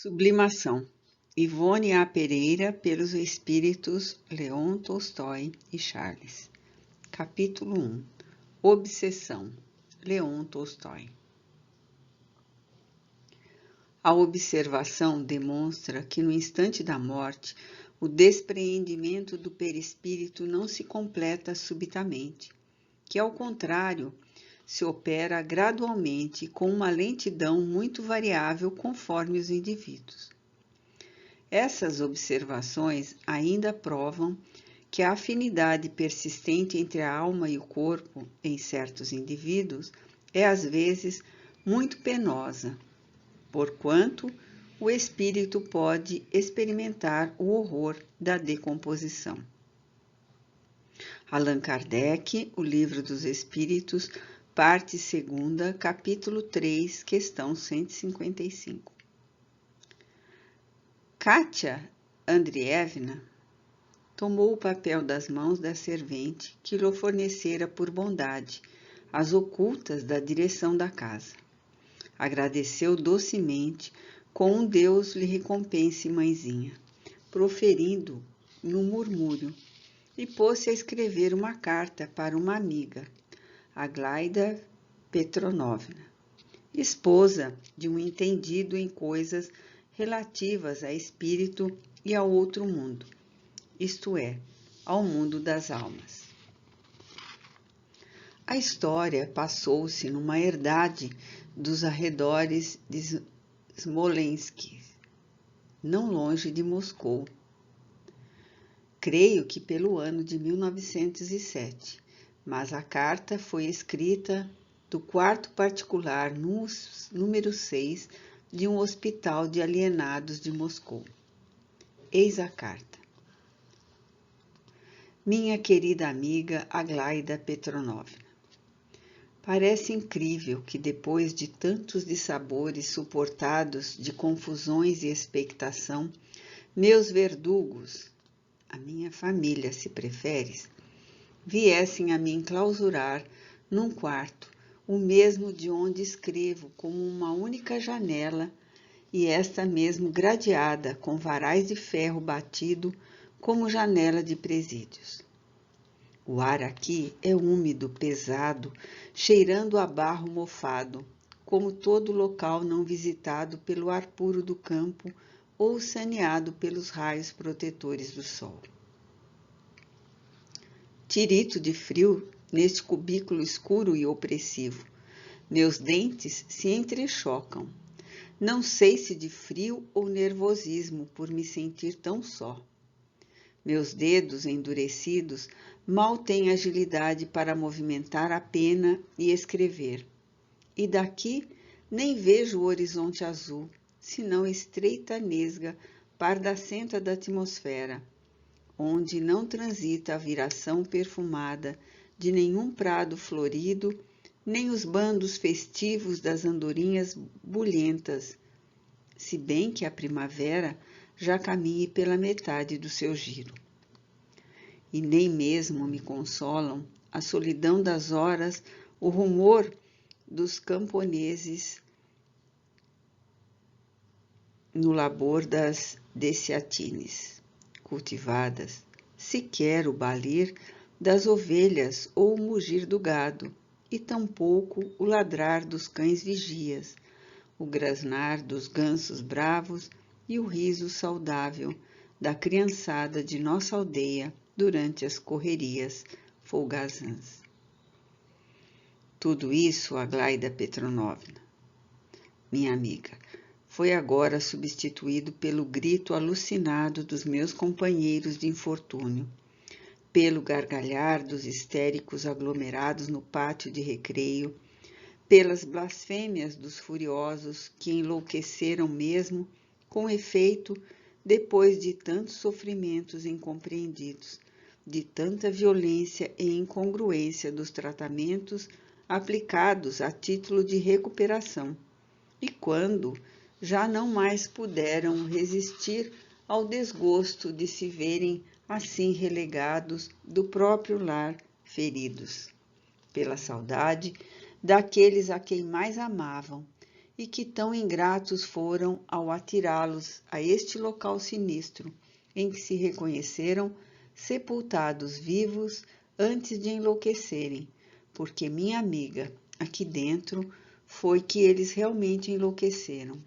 Sublimação. Ivone A. Pereira, pelos espíritos Leon Tolstói e Charles. Capítulo 1. Obsessão. Leon Tolstói. A observação demonstra que no instante da morte, o despreendimento do perispírito não se completa subitamente, que ao contrário, se opera gradualmente com uma lentidão muito variável conforme os indivíduos. Essas observações ainda provam que a afinidade persistente entre a alma e o corpo em certos indivíduos é às vezes muito penosa, porquanto o espírito pode experimentar o horror da decomposição. Allan Kardec, O Livro dos Espíritos, parte 2, capítulo 3, questão 155. Kátia Andreevna tomou o papel das mãos da servente que lhe fornecera por bondade as ocultas da direção da casa. Agradeceu docemente com um Deus lhe recompense, mãezinha, proferindo um murmúrio, e pôs-se a escrever uma carta para uma amiga, Aglaida Petronovna, esposa de um entendido em coisas relativas a espírito e ao outro mundo, isto é, ao mundo das almas. A história passou-se numa herdade dos arredores de Smolensk, não longe de Moscou. Creio que pelo ano de 1907, mas a carta foi escrita do quarto particular número 6 de um hospital de alienados de Moscou. Eis a carta. Minha querida amiga Aglaida Petronovna, parece incrível que depois de tantos dissabores suportados de confusões e expectação, meus verdugos, a minha família, se preferes, viessem a me enclausurar num quarto, o mesmo de onde escrevo, como uma única janela, e esta mesmo gradeada com varais de ferro batido como janela de presídios. O ar aqui é úmido, pesado, cheirando a barro mofado, como todo local não visitado pelo ar puro do campo ou saneado pelos raios protetores do sol. Tirito de frio neste cubículo escuro e opressivo. Meus dentes se entrechocam. Não sei se de frio ou nervosismo por me sentir tão só. Meus dedos endurecidos mal têm agilidade para movimentar a pena e escrever. E daqui nem vejo o horizonte azul, senão estreita nesga pardacenta da atmosfera, onde não transita a viração perfumada de nenhum prado florido, nem os bandos festivos das andorinhas bulhentas, se bem que a primavera já caminhe pela metade do seu giro. E nem mesmo me consolam a solidão das horas, o rumor dos camponeses no labor das desciatines cultivadas, sequer o balir das ovelhas ou o mugir do gado, e tampouco o ladrar dos cães vigias, o grasnar dos gansos bravos e o riso saudável da criançada de nossa aldeia durante as correrias folgazãs. Tudo isso, Aglaida Petronovna, minha amiga, foi agora substituído pelo grito alucinado dos meus companheiros de infortúnio, pelo gargalhar dos histéricos aglomerados no pátio de recreio, pelas blasfêmias dos furiosos que enlouqueceram mesmo, com efeito, depois de tantos sofrimentos incompreendidos, de tanta violência e incongruência dos tratamentos aplicados a título de recuperação, e quando já não mais puderam resistir ao desgosto de se verem assim relegados do próprio lar, feridos pela saudade daqueles a quem mais amavam e que tão ingratos foram ao atirá-los a este local sinistro, em que se reconheceram sepultados vivos antes de enlouquecerem, porque minha amiga, aqui dentro, foi que eles realmente enlouqueceram.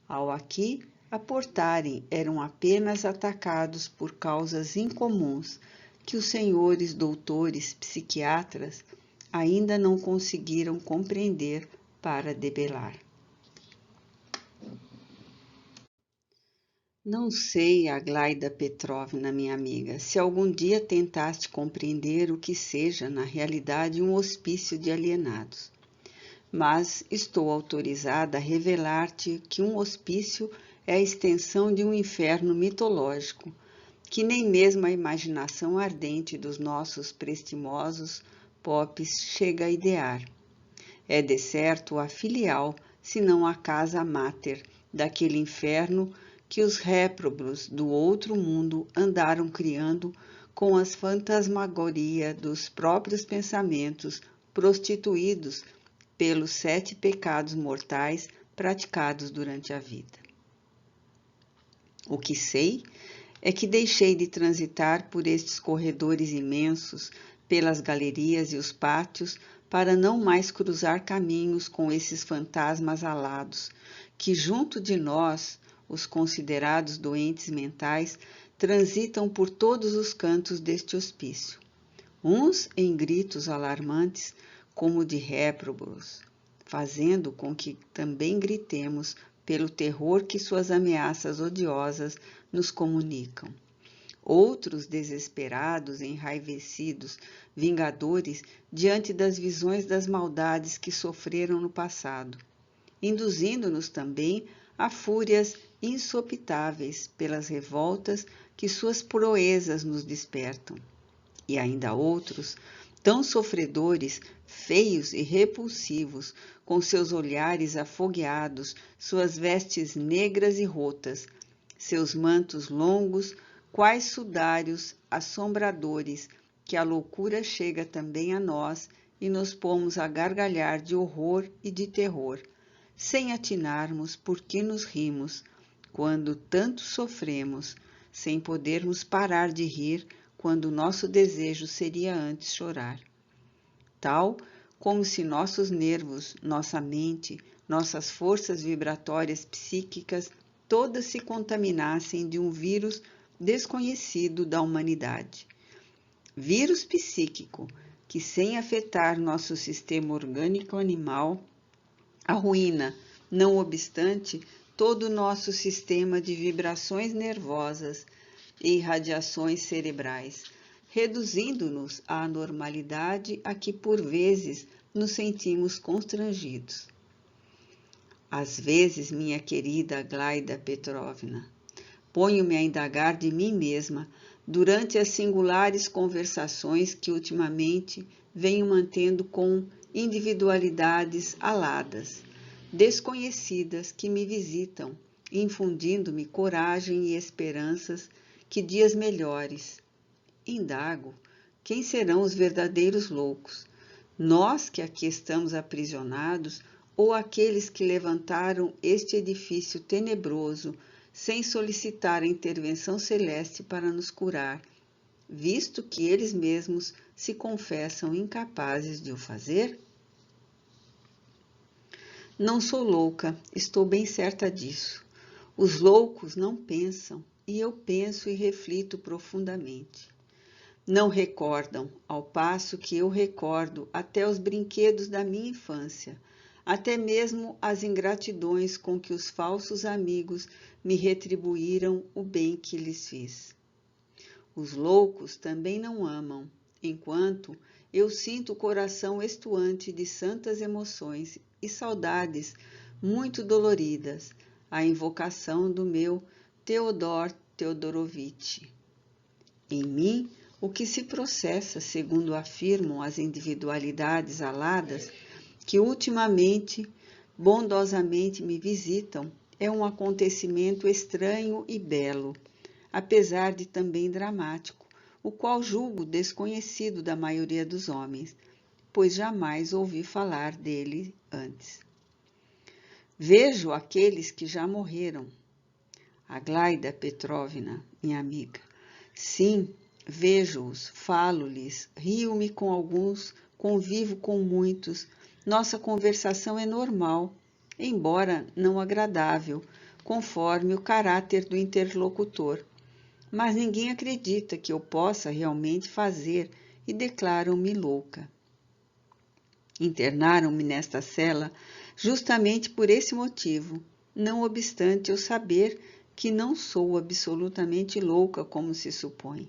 Ao aqui aportarem, eram apenas atacados por causas incomuns que os senhores doutores psiquiatras ainda não conseguiram compreender para debelar. Não sei, Aglaida Petrovna, minha amiga, se algum dia tentaste compreender o que seja, na realidade, um hospício de alienados. Mas estou autorizada a revelar-te que um hospício é a extensão de um inferno mitológico, que nem mesmo a imaginação ardente dos nossos prestimosos popes chega a idear. É de certo a filial, se não a casa máter, daquele inferno que os réprobos do outro mundo andaram criando com as fantasmagorias dos próprios pensamentos prostituídos pelos 7 pecados mortais praticados durante a vida. O que sei é que deixei de transitar por estes corredores imensos, pelas galerias e os pátios, para não mais cruzar caminhos com esses fantasmas alados, que junto de nós, os considerados doentes mentais, transitam por todos os cantos deste hospício. Uns em gritos alarmantes, como de réprobos, fazendo com que também gritemos pelo terror que suas ameaças odiosas nos comunicam. Outros desesperados, enraivecidos, vingadores diante das visões das maldades que sofreram no passado, induzindo-nos também a fúrias insopitáveis pelas revoltas que suas proezas nos despertam. E ainda outros, tão sofredores, feios e repulsivos, com seus olhares afogueados, suas vestes negras e rotas, seus mantos longos, quais sudários assombradores, que a loucura chega também a nós e nos pomos a gargalhar de horror e de terror, sem atinarmos por que nos rimos, quando tanto sofremos, sem podermos parar de rir, quando nosso desejo seria antes chorar. Tal como se nossos nervos, nossa mente, nossas forças vibratórias psíquicas todas se contaminassem de um vírus desconhecido da humanidade. Vírus psíquico que, sem afetar nosso sistema orgânico animal, arruína, não obstante, todo o nosso sistema de vibrações nervosas e irradiações cerebrais, reduzindo-nos à anormalidade a que por vezes nos sentimos constrangidos. Às vezes, minha querida Aglaida Petrovna, ponho-me a indagar de mim mesma durante as singulares conversações que ultimamente venho mantendo com individualidades aladas, desconhecidas que me visitam, infundindo-me coragem e esperanças que dias melhores. Indago, quem serão os verdadeiros loucos? Nós que aqui estamos aprisionados ou aqueles que levantaram este edifício tenebroso sem solicitar a intervenção celeste para nos curar, visto que eles mesmos se confessam incapazes de o fazer? Não sou louca, estou bem certa disso. Os loucos não pensam, e eu penso e reflito profundamente. Não recordam, ao passo que eu recordo até os brinquedos da minha infância, até mesmo as ingratidões com que os falsos amigos me retribuíram o bem que lhes fiz. Os loucos também não amam, enquanto eu sinto o coração estuante de santas emoções e saudades muito doloridas, a invocação do meu Teodor Teodorovitch. Em mim, o que se processa, segundo afirmam as individualidades aladas, que ultimamente, bondosamente me visitam, é um acontecimento estranho e belo, apesar de também dramático, o qual julgo desconhecido da maioria dos homens, pois jamais ouvi falar dele antes. Vejo aqueles que já morreram. Aglaida Petrovna, minha amiga. Sim, vejo-os, falo-lhes, rio-me com alguns, convivo com muitos. Nossa conversação é normal, embora não agradável, conforme o caráter do interlocutor. Mas ninguém acredita que eu possa realmente fazer e declaram-me louca. Internaram-me nesta cela justamente por esse motivo, não obstante eu saber que não sou absolutamente louca como se supõe.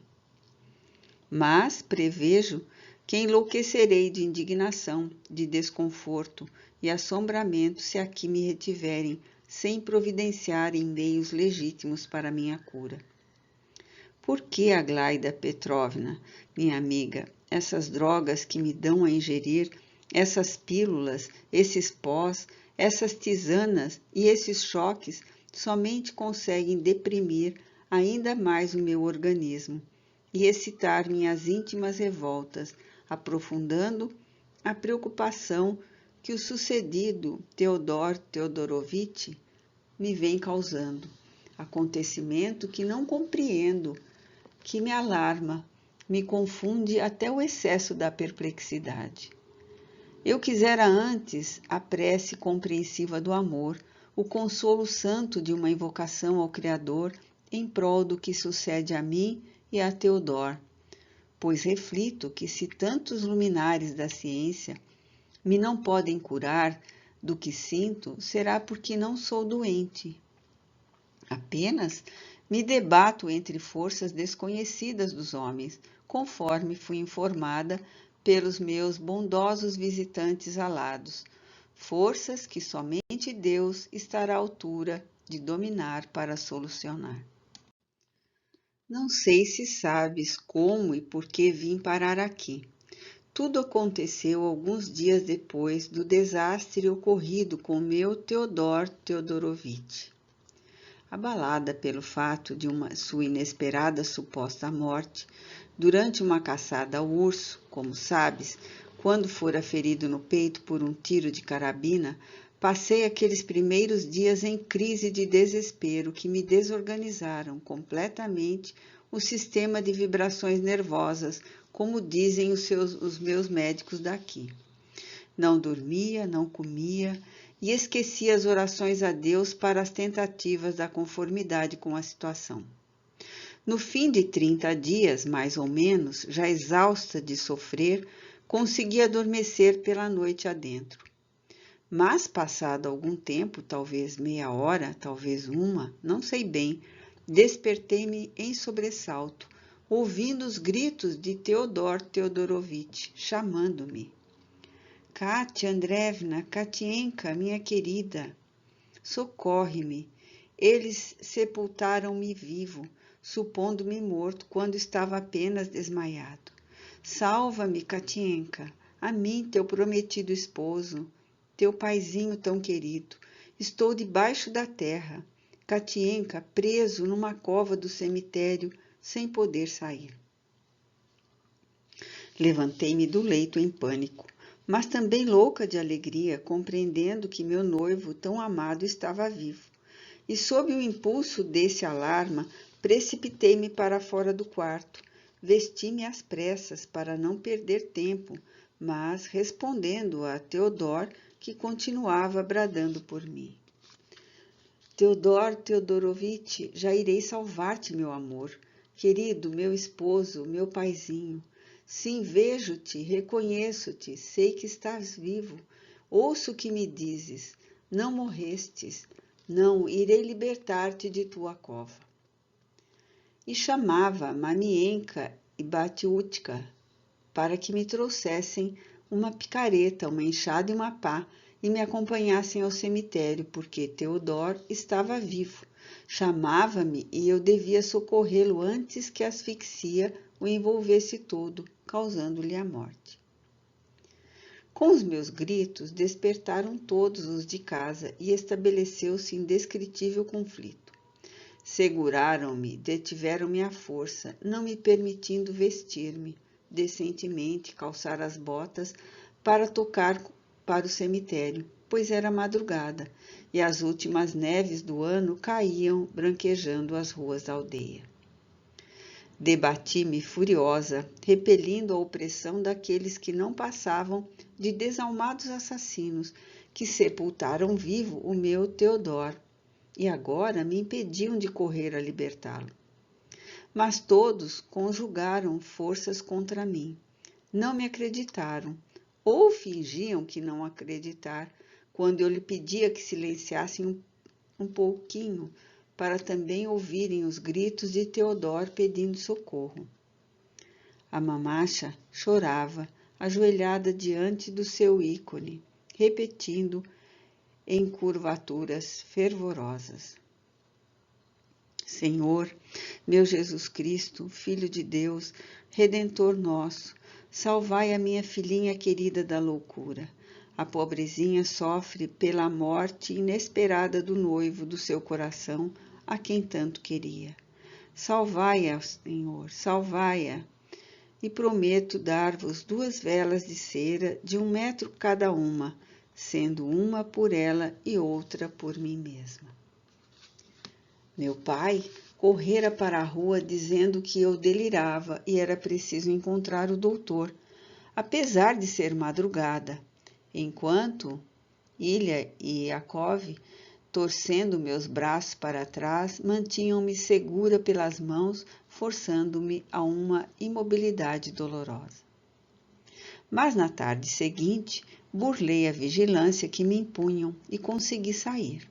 Mas prevejo que enlouquecerei de indignação, de desconforto e assombramento se aqui me retiverem sem providenciarem meios legítimos para minha cura. Por que, Aglaida Petrovna, minha amiga, essas drogas que me dão a ingerir, essas pílulas, esses pós, essas tisanas e esses choques somente conseguem deprimir ainda mais o meu organismo e excitar minhas íntimas revoltas, aprofundando a preocupação que o sucedido Teodor Teodorovitch me vem causando, acontecimento que não compreendo, que me alarma, me confunde até o excesso da perplexidade. Eu quisera antes a prece compreensiva do amor, o consolo santo de uma invocação ao Criador em prol do que sucede a mim e a Teodor, pois reflito que se tantos luminares da ciência me não podem curar do que sinto, será porque não sou doente. Apenas me debato entre forças desconhecidas dos homens, conforme fui informada pelos meus bondosos visitantes alados, forças que somente Deus estará à altura de dominar para solucionar. Não sei se sabes como e por que vim parar aqui. Tudo aconteceu alguns dias depois do desastre ocorrido com meu Teodor Teodorovitch. Abalada pelo fato de sua inesperada suposta morte, durante uma caçada ao urso, como sabes, quando fora ferido no peito por um tiro de carabina, passei aqueles primeiros dias em crise de desespero que me desorganizaram completamente o sistema de vibrações nervosas, como dizem os meus médicos daqui. Não dormia, não comia e esquecia as orações a Deus para as tentativas da conformidade com a situação. No fim de 30 dias, mais ou menos, já exausta de sofrer, consegui adormecer pela noite adentro. Mas, passado algum tempo, talvez meia hora, talvez uma, não sei bem, despertei-me em sobressalto, ouvindo os gritos de Teodor Teodorovitch, chamando-me. Katia Andreevna, Katienka, minha querida, socorre-me. Eles sepultaram-me vivo, supondo-me morto quando estava apenas desmaiado. Salva-me, Katienka, a mim, teu prometido esposo, teu paizinho tão querido. Estou debaixo da terra, Katienka, preso numa cova do cemitério, sem poder sair. Levantei-me do leito em pânico, mas também louca de alegria, compreendendo que meu noivo tão amado estava vivo. E sob o impulso desse alarma, precipitei-me para fora do quarto. Vesti-me às pressas para não perder tempo, mas respondendo a Teodor, que continuava bradando por mim. Teodor Teodorovitch, já irei salvar-te, meu amor. Querido, meu esposo, meu paizinho. Sim, vejo-te, reconheço-te, sei que estás vivo. Ouço o que me dizes. Não morrestes. Não, irei libertar-te de tua cova. E chamava Mamienka e Batiutka para que me trouxessem uma picareta, uma enxada e uma pá e me acompanhassem ao cemitério, porque Teodor estava vivo. Chamava-me e eu devia socorrê-lo antes que a asfixia o envolvesse todo, causando-lhe a morte. Com os meus gritos, despertaram todos os de casa e estabeleceu-se indescritível conflito. Seguraram-me, detiveram-me à força, não me permitindo vestir-me decentemente, calçar as botas para tocar para o cemitério, pois era madrugada, e as últimas neves do ano caíam branquejando as ruas da aldeia. Debati-me furiosa, repelindo a opressão daqueles que não passavam de desalmados assassinos que sepultaram vivo o meu Theodor e agora me impediam de correr a libertá-lo. Mas todos conjugaram forças contra mim. Não me acreditaram, ou fingiam que não acreditar, quando eu lhe pedia que silenciassem um pouquinho, para também ouvirem os gritos de Theodor pedindo socorro. A mamacha chorava, ajoelhada diante do seu ícone, repetindo em curvaturas fervorosas: Senhor, meu Jesus Cristo, Filho de Deus, Redentor nosso, salvai a minha filhinha querida da loucura. A pobrezinha sofre pela morte inesperada do noivo do seu coração, a quem tanto queria. Salvai-a, Senhor, salvai-a. E prometo dar-vos 2 velas de cera de 1 metro cada uma, sendo uma por ela e outra por mim mesma. Meu pai correra para a rua dizendo que eu delirava e era preciso encontrar o doutor, apesar de ser madrugada, enquanto Ilha e Yakov, torcendo meus braços para trás, mantinham-me segura pelas mãos, forçando-me a uma imobilidade dolorosa. Mas na tarde seguinte, burlei a vigilância que me impunham e consegui sair.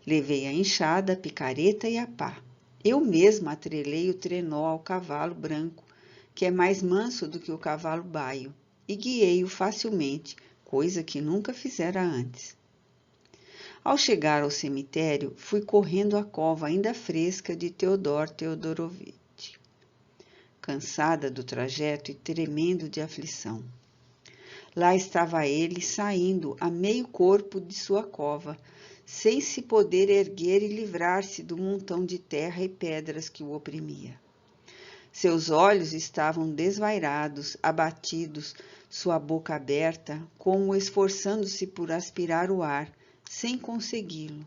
Levei a enxada, a picareta e a pá. Eu mesma atrelei o trenó ao cavalo branco, que é mais manso do que o cavalo baio, e guiei-o facilmente, coisa que nunca fizera antes. Ao chegar ao cemitério, fui correndo à cova ainda fresca de Theodor Theodorovitch, cansada do trajeto e tremendo de aflição. Lá estava ele saindo a meio corpo de sua cova, sem se poder erguer e livrar-se do montão de terra e pedras que o oprimia. Seus olhos estavam desvairados, abatidos, sua boca aberta, como esforçando-se por aspirar o ar, sem consegui-lo.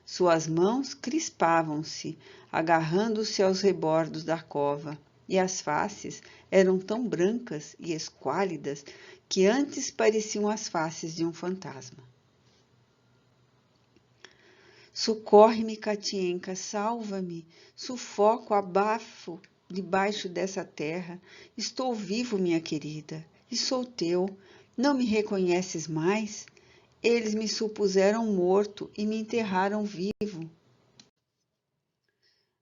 Suas mãos crispavam-se, agarrando-se aos rebordos da cova, e as faces eram tão brancas e esquálidas que antes pareciam as faces de um fantasma. Socorre-me, Katienka, salva-me, sufoco, abafo debaixo dessa terra. Estou vivo, minha querida, e sou teu. Não me reconheces mais? Eles me supuseram morto e me enterraram vivo.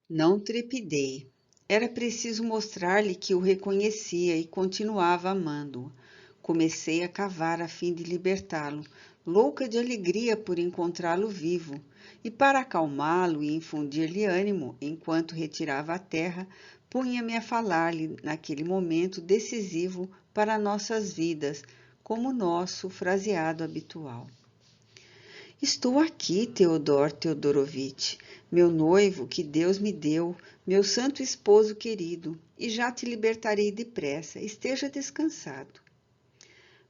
Não trepidei. Era preciso mostrar-lhe que o reconhecia e continuava amando-o. Comecei a cavar a fim de libertá-lo, louca de alegria por encontrá-lo vivo, e para acalmá-lo e infundir-lhe ânimo, enquanto retirava a terra, punha-me a falar-lhe naquele momento decisivo para nossas vidas, como nosso fraseado habitual. Estou aqui, Theodor Theodorovitch, meu noivo que Deus me deu, meu santo esposo querido, e já te libertarei depressa, esteja descansado.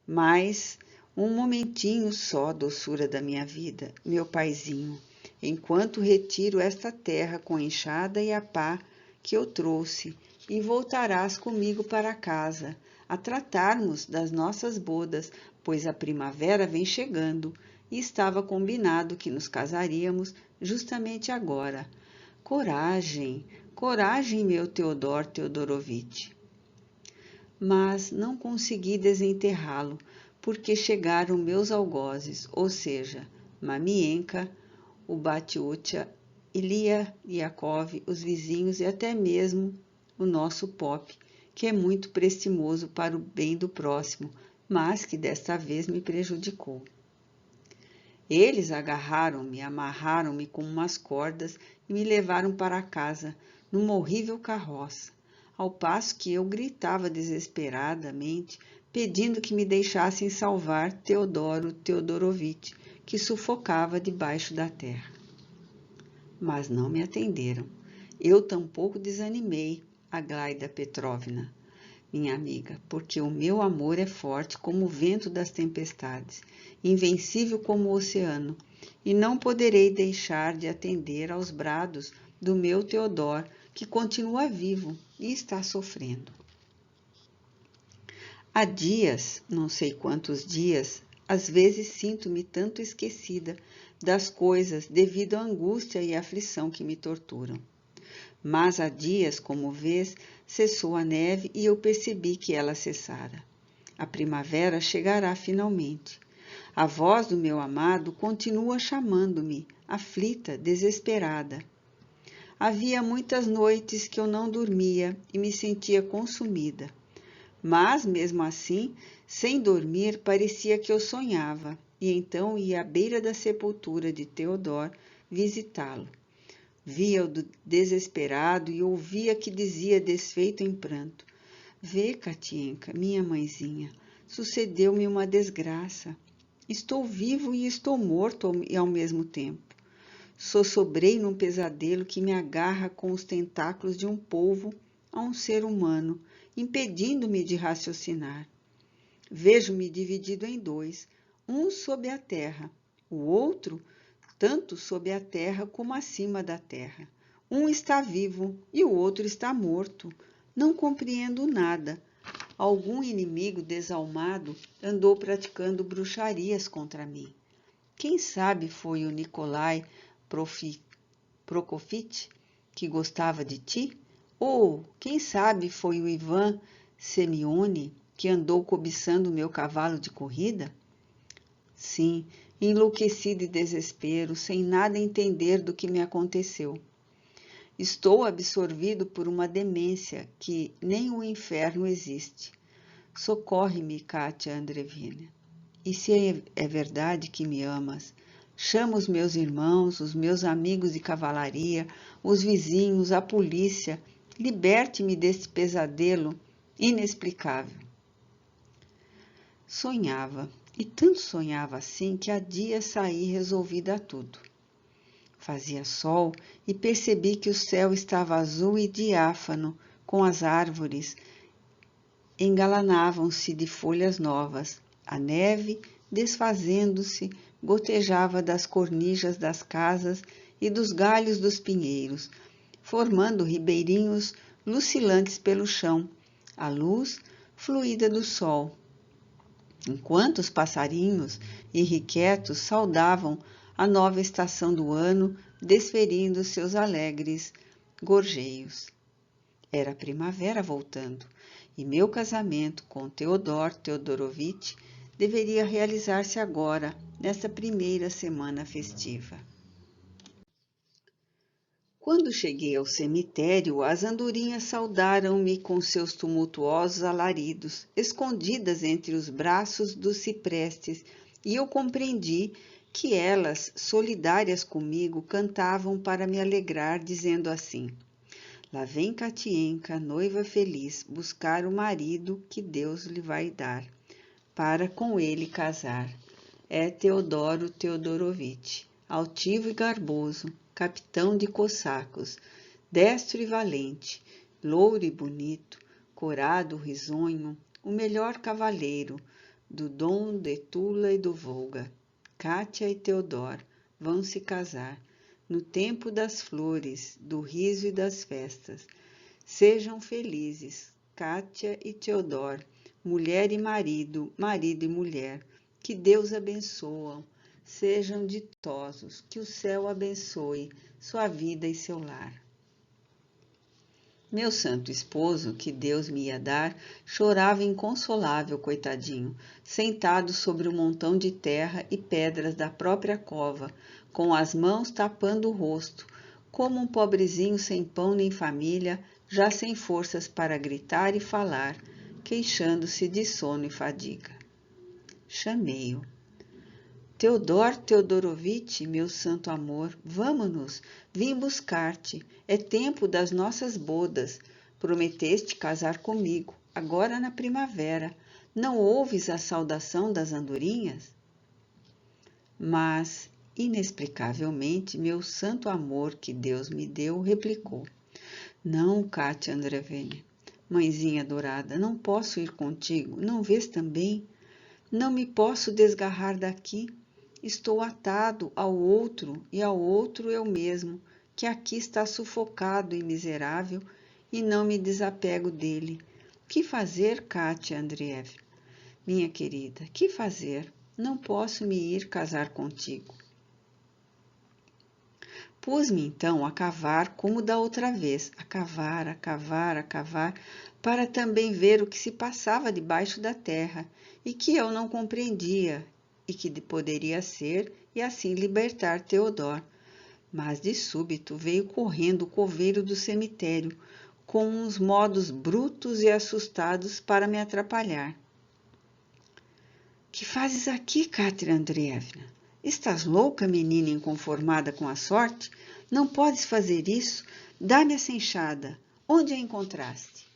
Mas um momentinho só, doçura da minha vida, meu paizinho, enquanto retiro esta terra com a enxada e a pá que eu trouxe, e voltarás comigo para casa, a tratarmos das nossas bodas, pois a primavera vem chegando, e estava combinado que nos casaríamos justamente agora. Coragem, coragem, meu Theodor Theodorovitch. Mas não consegui desenterrá-lo, porque chegaram meus algozes, ou seja, Mamienka, o Batiutia, Ilya Yakov, os vizinhos e até mesmo o nosso Pop, que é muito prestimoso para o bem do próximo, mas que desta vez me prejudicou. Eles agarraram-me, amarraram-me com umas cordas e me levaram para casa, numa horrível carroça, ao passo que eu gritava desesperadamente, pedindo que me deixassem salvar Teodoro Theodorovitch, que sufocava debaixo da terra. Mas não me atenderam. Eu tampouco desanimei, Aglaida Petrovna. minha amiga, porque o meu amor é forte como o vento das tempestades, invencível como o oceano, e não poderei deixar de atender aos brados do meu Theodor, que continua vivo e está sofrendo. Há dias, não sei quantos dias, às vezes sinto-me tanto esquecida das coisas devido à angústia e à aflição que me torturam. Mas há dias, como vês, cessou a neve e eu percebi que ela cessara. A primavera chegará finalmente. A voz do meu amado continua chamando-me, aflita, desesperada. Havia muitas noites que eu não dormia e me sentia consumida. Mas, mesmo assim, sem dormir, parecia que eu sonhava, e então ia à beira da sepultura de Theodor visitá-lo. Via-o desesperado e ouvia que dizia desfeito em pranto: Vê, Katienka, minha mãezinha, sucedeu-me uma desgraça. Estou vivo e estou morto ao mesmo tempo. Sossobrei num pesadelo que me agarra com os tentáculos de um polvo a um ser humano, impedindo-me de raciocinar. Vejo-me dividido em dois, um sob a terra, o outro tanto sob a terra como acima da terra. Um está vivo e o outro está morto. Não compreendo nada. Algum inimigo desalmado andou praticando bruxarias contra mim. Quem sabe foi o Nikolai Prokofitch, que gostava de ti? Ou, quem sabe, foi o Ivan Semione, que andou cobiçando meu cavalo de corrida? Sim, enlouquecido e desespero, sem nada entender do que me aconteceu. Estou absorvido por uma demência que nem o inferno existe. Socorre-me, Katia Andreevna. E se é verdade que me amas, chama os meus irmãos, os meus amigos de cavalaria, os vizinhos, a polícia. Liberte-me deste pesadelo inexplicável. Sonhava, e tanto sonhava assim que há dias saí resolvida a tudo. Fazia sol e percebi que o céu estava azul e diáfano, com as árvores engalanavam-se de folhas novas. A neve, desfazendo-se, gotejava das cornijas das casas e dos galhos dos pinheiros, formando ribeirinhos lucilantes pelo chão, a luz fluida do sol, enquanto os passarinhos irrequietos saudavam a nova estação do ano, desferindo seus alegres gorjeios. Era a primavera voltando, e meu casamento com Theodor Theodorovitch deveria realizar-se agora, nesta primeira semana festiva. Quando cheguei ao cemitério, as andorinhas saudaram-me com seus tumultuosos alaridos, escondidas entre os braços dos ciprestes, e eu compreendi que elas, solidárias comigo, cantavam para me alegrar, dizendo assim: Lá vem Katienka, noiva feliz, buscar o marido que Deus lhe vai dar, para com ele casar. É Teodoro Theodorovitch, altivo e garboso, capitão de cossacos, destro e valente, louro e bonito, corado, risonho, o melhor cavaleiro do Don de Tula e do Volga. Kátia e Theodor vão se casar no tempo das flores, do riso e das festas. Sejam felizes, Kátia e Theodor, mulher e marido, marido e mulher. Que Deus abençoe. Sejam ditosos, que o céu abençoe sua vida e seu lar. Meu santo esposo, que Deus me ia dar, chorava inconsolável, coitadinho, sentado sobre um montão de terra e pedras da própria cova, com as mãos tapando o rosto, como um pobrezinho sem pão nem família, já sem forças para gritar e falar, queixando-se de sono e fadiga. Chamei-o. Theodor Theodorovitch, meu santo amor, vamo-nos, vim buscar-te. É tempo das nossas bodas. Prometeste casar comigo, agora na primavera. Não ouves a saudação das andorinhas? Mas, inexplicavelmente, meu santo amor que Deus me deu replicou: Não, Kátia Andreevna, Mãezinha adorada, não posso ir contigo, não vês também? Não me posso desgarrar daqui. Estou atado ao outro e ao outro eu mesmo, que aqui está sufocado e miserável, e não me desapego dele. Que fazer, Kátia Andreevna? Minha querida, que fazer? Não posso me ir casar contigo. Pus-me então a cavar como da outra vez, a cavar, para também ver o que se passava debaixo da terra e que eu não compreendia e que poderia ser e assim libertar Theodor. Mas de súbito veio correndo o coveiro do cemitério com uns modos brutos e assustados para me atrapalhar. Que fazes aqui, Kátia Andreevna? Estás louca, menina inconformada com a sorte? Não podes fazer isso. Dá-me essa enxada. Onde a encontraste?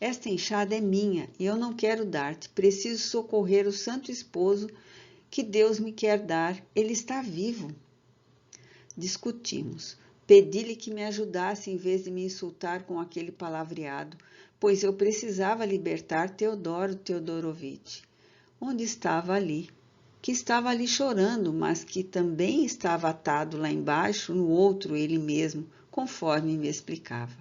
Esta enxada é minha e eu não quero dar-te. Preciso socorrer o santo esposo que Deus me quer dar. Ele está vivo. Discutimos. Pedi-lhe que me ajudasse em vez de me insultar com aquele palavreado, pois eu precisava libertar Teodoro Teodorovitch. Onde estava ali, que estava ali chorando, mas que também estava atado lá embaixo, no outro ele mesmo, conforme me explicava.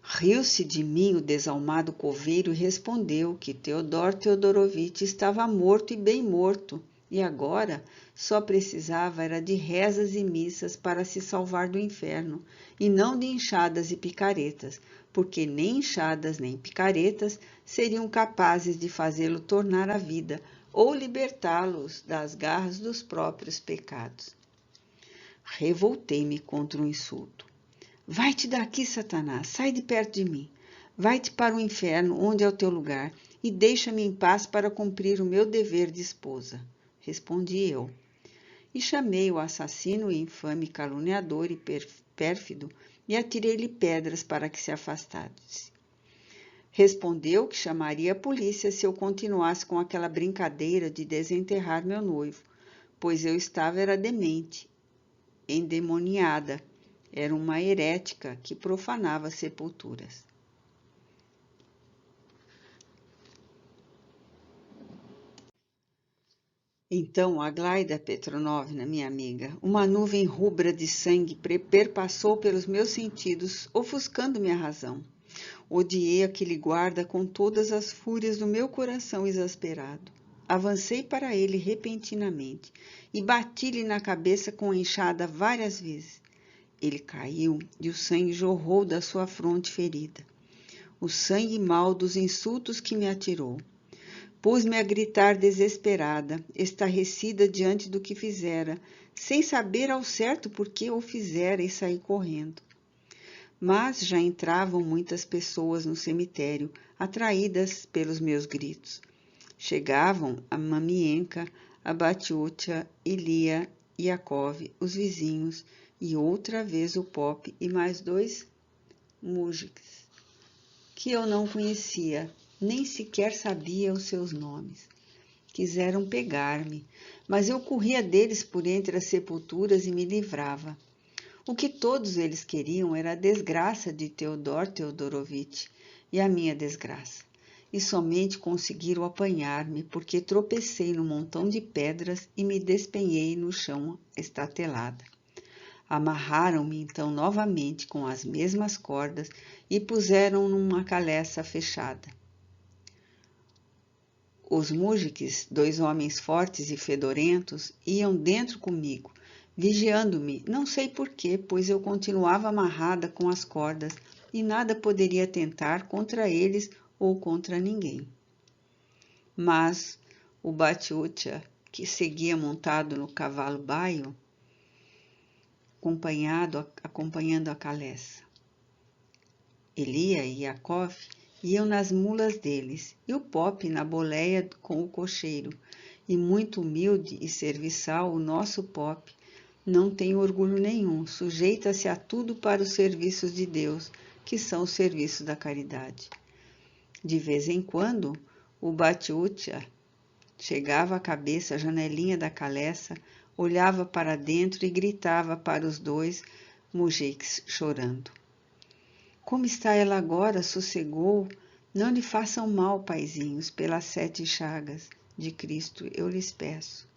Riu-se de mim o desalmado coveiro e respondeu que Teodor Teodorovitch estava morto e bem morto, e agora só precisava era de rezas e missas para se salvar do inferno, e não de enxadas e picaretas, porque nem enxadas nem picaretas seriam capazes de fazê-lo tornar à vida ou libertá-los das garras dos próprios pecados. Revoltei-me contra o insulto. Vai-te daqui, Satanás, sai de perto de mim. Vai-te para o inferno, onde é o teu lugar, e deixa-me em paz para cumprir o meu dever de esposa, respondi eu. E chamei o assassino e infame caluniador e pérfido e atirei-lhe pedras para que se afastasse. Respondeu que chamaria a polícia se eu continuasse com aquela brincadeira de desenterrar meu noivo, pois eu estava demente, endemoniada. Era uma herética que profanava sepulturas. Então, Aglaida Petronovna, minha amiga, uma nuvem rubra de sangue perpassou pelos meus sentidos, ofuscando-me a razão. Odiei aquele guarda com todas as fúrias do meu coração exasperado. Avancei para ele repentinamente e bati-lhe na cabeça com a enxada várias vezes. Ele caiu e o sangue jorrou da sua fronte ferida. O sangue mau dos insultos que me atirou. Pus-me a gritar desesperada, estarrecida diante do que fizera, sem saber ao certo por que o fizera e saí correndo. Mas já entravam muitas pessoas no cemitério, atraídas pelos meus gritos. Chegavam a Mamienka, a Batiutia, Ilia, Yakov, os vizinhos, e outra vez o Pop e mais 2 mujiks, que eu não conhecia, nem sequer sabia os seus nomes. Quiseram pegar-me, mas eu corria deles por entre as sepulturas e me livrava. O que todos eles queriam era a desgraça de Teodor Teodorovitch e a minha desgraça. E somente conseguiram apanhar-me porque tropecei num montão de pedras e me despenhei no chão estatelada. Amarraram-me então novamente com as mesmas cordas e puseram numa caleça fechada. Os mujiks, 2 homens fortes e fedorentos, iam dentro comigo, vigiando-me, não sei porquê, pois eu continuava amarrada com as cordas e nada poderia tentar contra eles ou contra ninguém. Mas o Batiutia, que seguia montado no cavalo baio, acompanhando a caleça. Elia e Yakov iam nas mulas deles, e o Pop na boleia com o cocheiro, e muito humilde e serviçal o nosso Pop, não tem orgulho nenhum, sujeita-se a tudo para os serviços de Deus, que são os serviços da caridade. De vez em quando, o Batiutia chegava à cabeça à janelinha da caleça, olhava para dentro e gritava para os 2 mujiks chorando. Como está ela agora? Sossegou? Não lhe façam mal, paizinhos, pelas 7 chagas de Cristo, eu lhes peço.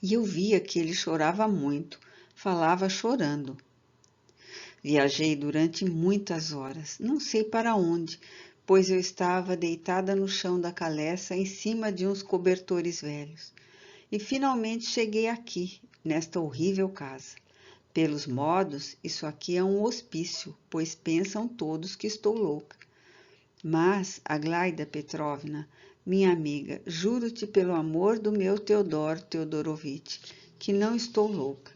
E eu via que ele chorava muito, falava chorando. Viajei durante muitas horas, não sei para onde, pois eu estava deitada no chão da caleça em cima de uns cobertores velhos. E finalmente cheguei aqui, nesta horrível casa. Pelos modos, isso aqui é um hospício, pois pensam todos que estou louca. Mas, Aglaida Petrovna, minha amiga, juro-te pelo amor do meu Teodor Teodorovitch, que não estou louca.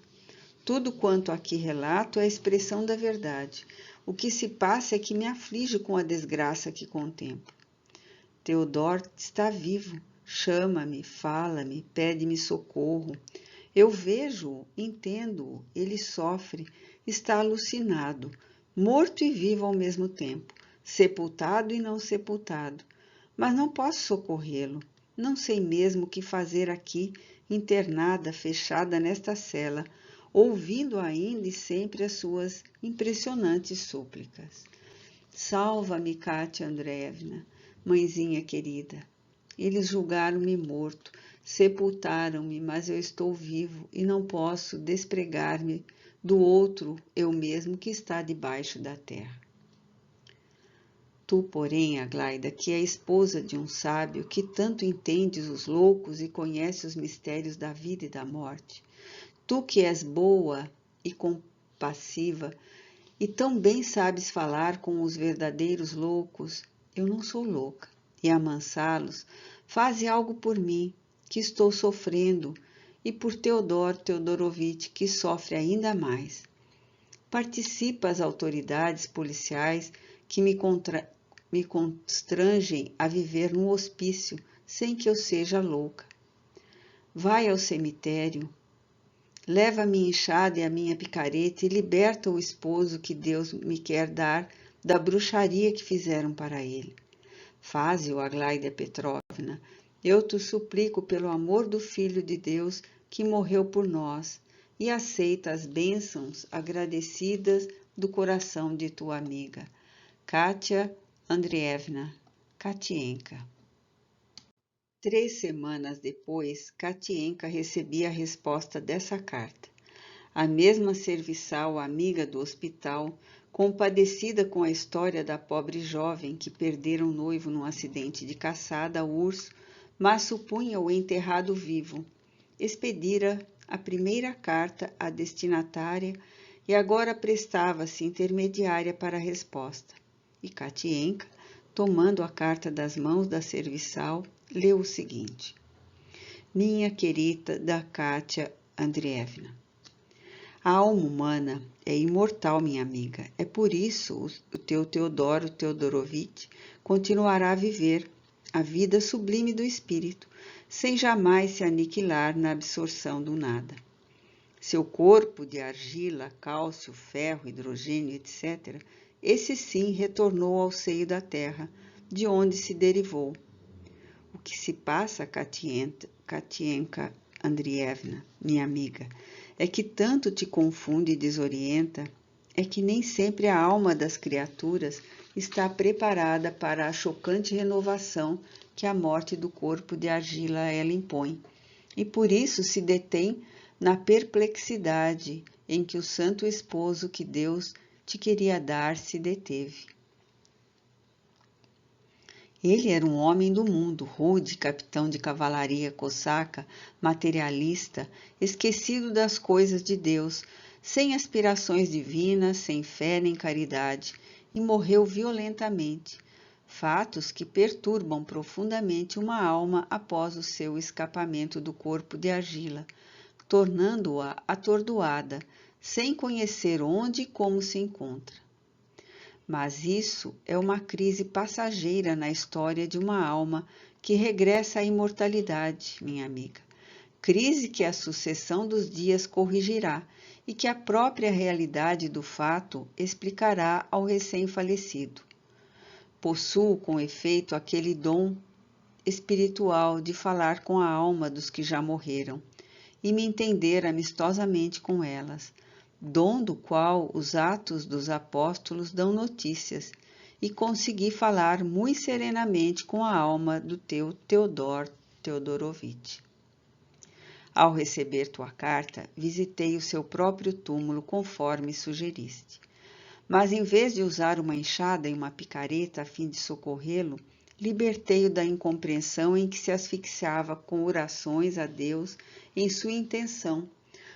Tudo quanto aqui relato é a expressão da verdade. O que se passa é que me aflige com a desgraça que contemplo. Teodor está vivo, chama-me, fala-me, pede-me socorro. Eu vejo-o, entendo-o, ele sofre, está alucinado, morto e vivo ao mesmo tempo, sepultado e não sepultado. Mas não posso socorrê-lo, não sei mesmo o que fazer aqui, internada, fechada nesta cela, ouvindo ainda e sempre as suas impressionantes súplicas. Salva-me, Kátia Andreevna, mãezinha querida. Eles julgaram-me morto, sepultaram-me, mas eu estou vivo e não posso despregar-me do outro eu mesmo que está debaixo da terra. Tu, porém, Aglaida, que é esposa de um sábio, que tanto entendes os loucos e conhece os mistérios da vida e da morte, tu que és boa e compassiva e tão bem sabes falar com os verdadeiros loucos, eu não sou louca, e amansá-los, faze algo por mim, que estou sofrendo, e por Teodor Teodorovitch, que sofre ainda mais. Participa às autoridades policiais que me constrangem a viver num hospício sem que eu seja louca. Vai ao cemitério, leva a minha enxada e a minha picareta e liberta o esposo que Deus me quer dar da bruxaria que fizeram para ele. Faze-o, Aglaida Petrovna, eu te suplico pelo amor do Filho de Deus que morreu por nós, e aceita as bênçãos agradecidas do coração de tua amiga, Kátia Andreevna Katienka. 3 semanas depois, Katienka recebia a resposta dessa carta. A mesma serviçal amiga do hospital, compadecida com a história da pobre jovem que perdera um noivo num acidente de caçada ao urso, mas supunha-o enterrado vivo, expedira a primeira carta à destinatária e agora prestava-se intermediária para a resposta. E Katienka, tomando a carta das mãos da serviçal, leu o seguinte: Minha querida da Kátia Andreevna, a alma humana é imortal, minha amiga. É por isso o teu Teodoro Teodorovitch continuará a viver a vida sublime do espírito, sem jamais se aniquilar na absorção do nada. Seu corpo de argila, cálcio, ferro, hidrogênio, etc., esse sim retornou ao seio da terra, de onde se derivou. O que se passa, Katienka Andreevna, minha amiga, é que tanto te confunde e desorienta, é que nem sempre a alma das criaturas está preparada para a chocante renovação que a morte do corpo de argila a ela impõe, e por isso se detém na perplexidade em que o santo esposo que Deus te queria dar se deteve. Ele era um homem do mundo, rude, capitão de cavalaria cosaca, materialista, esquecido das coisas de Deus, sem aspirações divinas, sem fé nem caridade, e morreu violentamente. Fatos que perturbam profundamente uma alma após o seu escapamento do corpo de argila, tornando-a atordoada, sem conhecer onde e como se encontra. Mas isso é uma crise passageira na história de uma alma que regressa à imortalidade, minha amiga. Crise que a sucessão dos dias corrigirá e que a própria realidade do fato explicará ao recém-falecido. Possuo, com efeito, aquele dom espiritual de falar com a alma dos que já morreram e me entender amistosamente com elas, dom do qual os Atos dos Apóstolos dão notícias, e consegui falar muito serenamente com a alma do teu Teodor Teodorovitch. Ao receber tua carta, visitei o seu próprio túmulo conforme sugeriste. Mas em vez de usar uma enxada e uma picareta a fim de socorrê-lo, libertei-o da incompreensão em que se asfixiava com orações a Deus em sua intenção,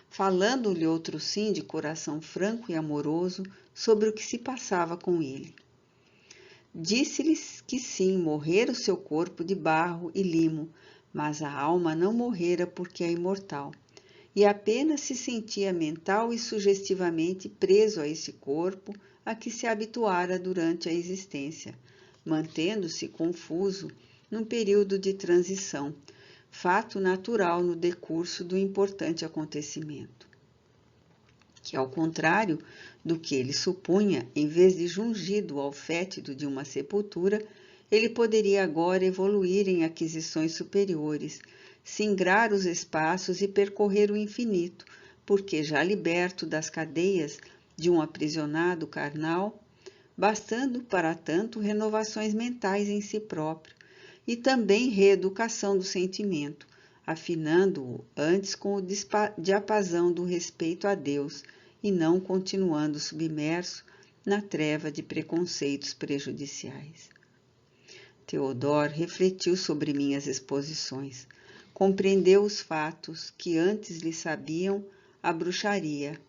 falando-lhe outro sim de coração franco e amoroso sobre o que se passava com ele. Disse-lhes que sim, morrera o seu corpo de barro e limo, mas a alma não morrera porque é imortal, e apenas se sentia mental e sugestivamente preso a esse corpo a que se habituara durante a existência, mantendo-se confuso num período de transição, fato natural no decurso do importante acontecimento. Que, ao contrário do que ele supunha, em vez de jungido ao fétido de uma sepultura, ele poderia agora evoluir em aquisições superiores, singrar os espaços e percorrer o infinito, porque já liberto das cadeias de um aprisionado carnal, bastando para tanto renovações mentais em si próprio, e também reeducação do sentimento, afinando-o antes com o diapasão do respeito a Deus e não continuando submerso na treva de preconceitos prejudiciais. Teodor refletiu sobre minhas exposições, compreendeu os fatos que antes lhe sabiam a bruxaria,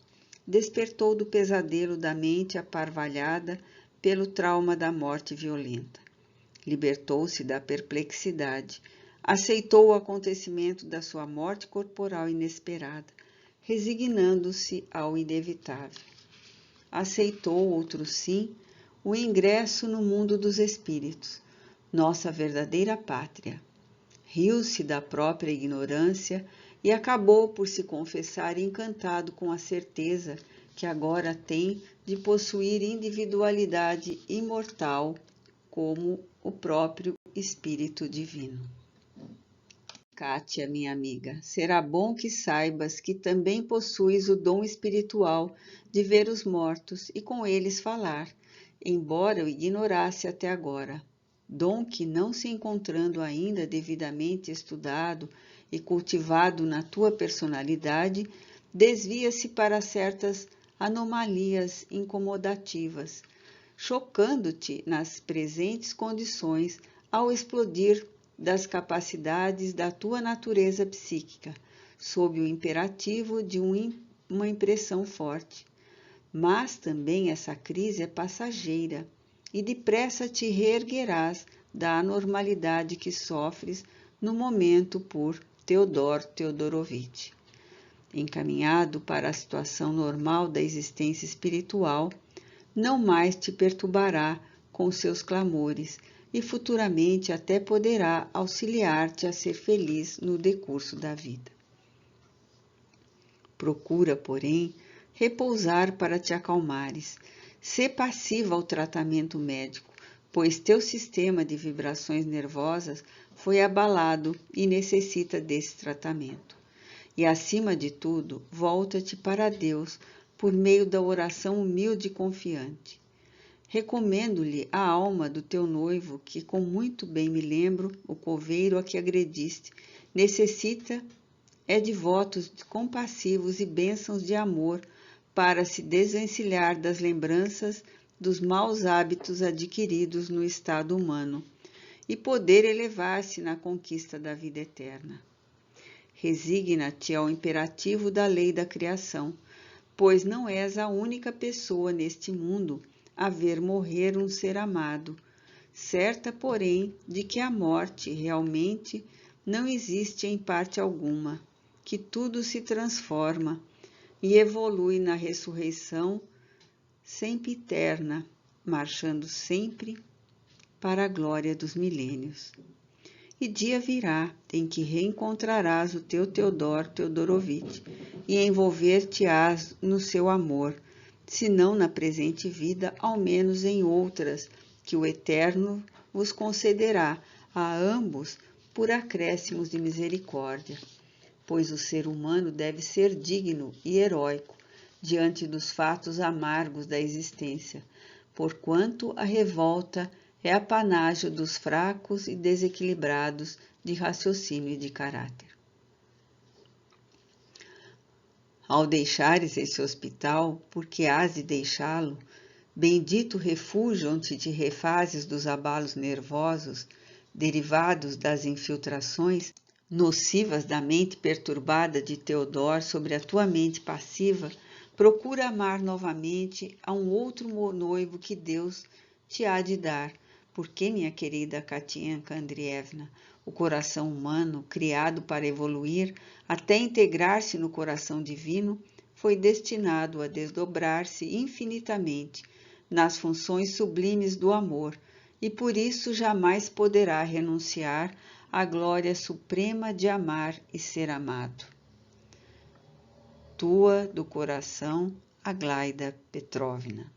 despertou do pesadelo da mente aparvalhada pelo trauma da morte violenta. Libertou-se da perplexidade, aceitou o acontecimento da sua morte corporal inesperada, resignando-se ao inevitável. Aceitou, outro sim, o ingresso no mundo dos espíritos, nossa verdadeira pátria. Riu-se da própria ignorância e acabou por se confessar encantado com a certeza que agora tem de possuir individualidade imortal como o próprio Espírito Divino. Kátia, minha amiga, será bom que saibas que também possuis o dom espiritual de ver os mortos e com eles falar, embora eu ignorasse até agora. Dom que, não se encontrando ainda devidamente estudado e cultivado na tua personalidade, desvia-se para certas anomalias incomodativas, chocando-te nas presentes condições ao explodir das capacidades da tua natureza psíquica, sob o imperativo de uma impressão forte. Mas também essa crise é passageira e depressa te reerguerás da anormalidade que sofres no momento por Teodor Teodorovitch. Encaminhado para a situação normal da existência espiritual, não mais te perturbará com seus clamores e futuramente até poderá auxiliar-te a ser feliz no decurso da vida. Procura, porém, repousar para te acalmares. Sê passiva ao tratamento médico, pois teu sistema de vibrações nervosas foi abalado e necessita desse tratamento. E, acima de tudo, volta-te para Deus por meio da oração humilde e confiante. Recomendo-lhe a alma do teu noivo, que, com muito bem me lembro, o coveiro a que agrediste, necessita de votos compassivos e bênçãos de amor para se desvencilhar das lembranças dos maus hábitos adquiridos no estado humano e poder elevar-se na conquista da vida eterna. Resigna-te ao imperativo da lei da criação, pois não és a única pessoa neste mundo a ver morrer um ser amado, certa, porém, de que a morte realmente não existe em parte alguma, que tudo se transforma e evolui na ressurreição sempiterna, marchando sempre para a glória dos milênios. E dia virá em que reencontrarás o teu Teodor Teodorovitch e envolver-te-ás no seu amor, se não na presente vida, ao menos em outras, que o Eterno vos concederá a ambos por acréscimos de misericórdia, pois o ser humano deve ser digno e heróico, diante dos fatos amargos da existência, porquanto a revolta é apanágio dos fracos e desequilibrados de raciocínio e de caráter. Ao deixares esse hospital, porque hás de deixá-lo, bendito refúgio onde te refazes dos abalos nervosos, derivados das infiltrações nocivas da mente perturbada de Teodor sobre a tua mente passiva, procura amar novamente a um outro noivo que Deus te há de dar, porque, minha querida Katianka Andreevna, o coração humano, criado para evoluir até integrar-se no coração divino, foi destinado a desdobrar-se infinitamente nas funções sublimes do amor, e por isso jamais poderá renunciar à glória suprema de amar e ser amado. Tua, do coração, Aglaida Petrovna.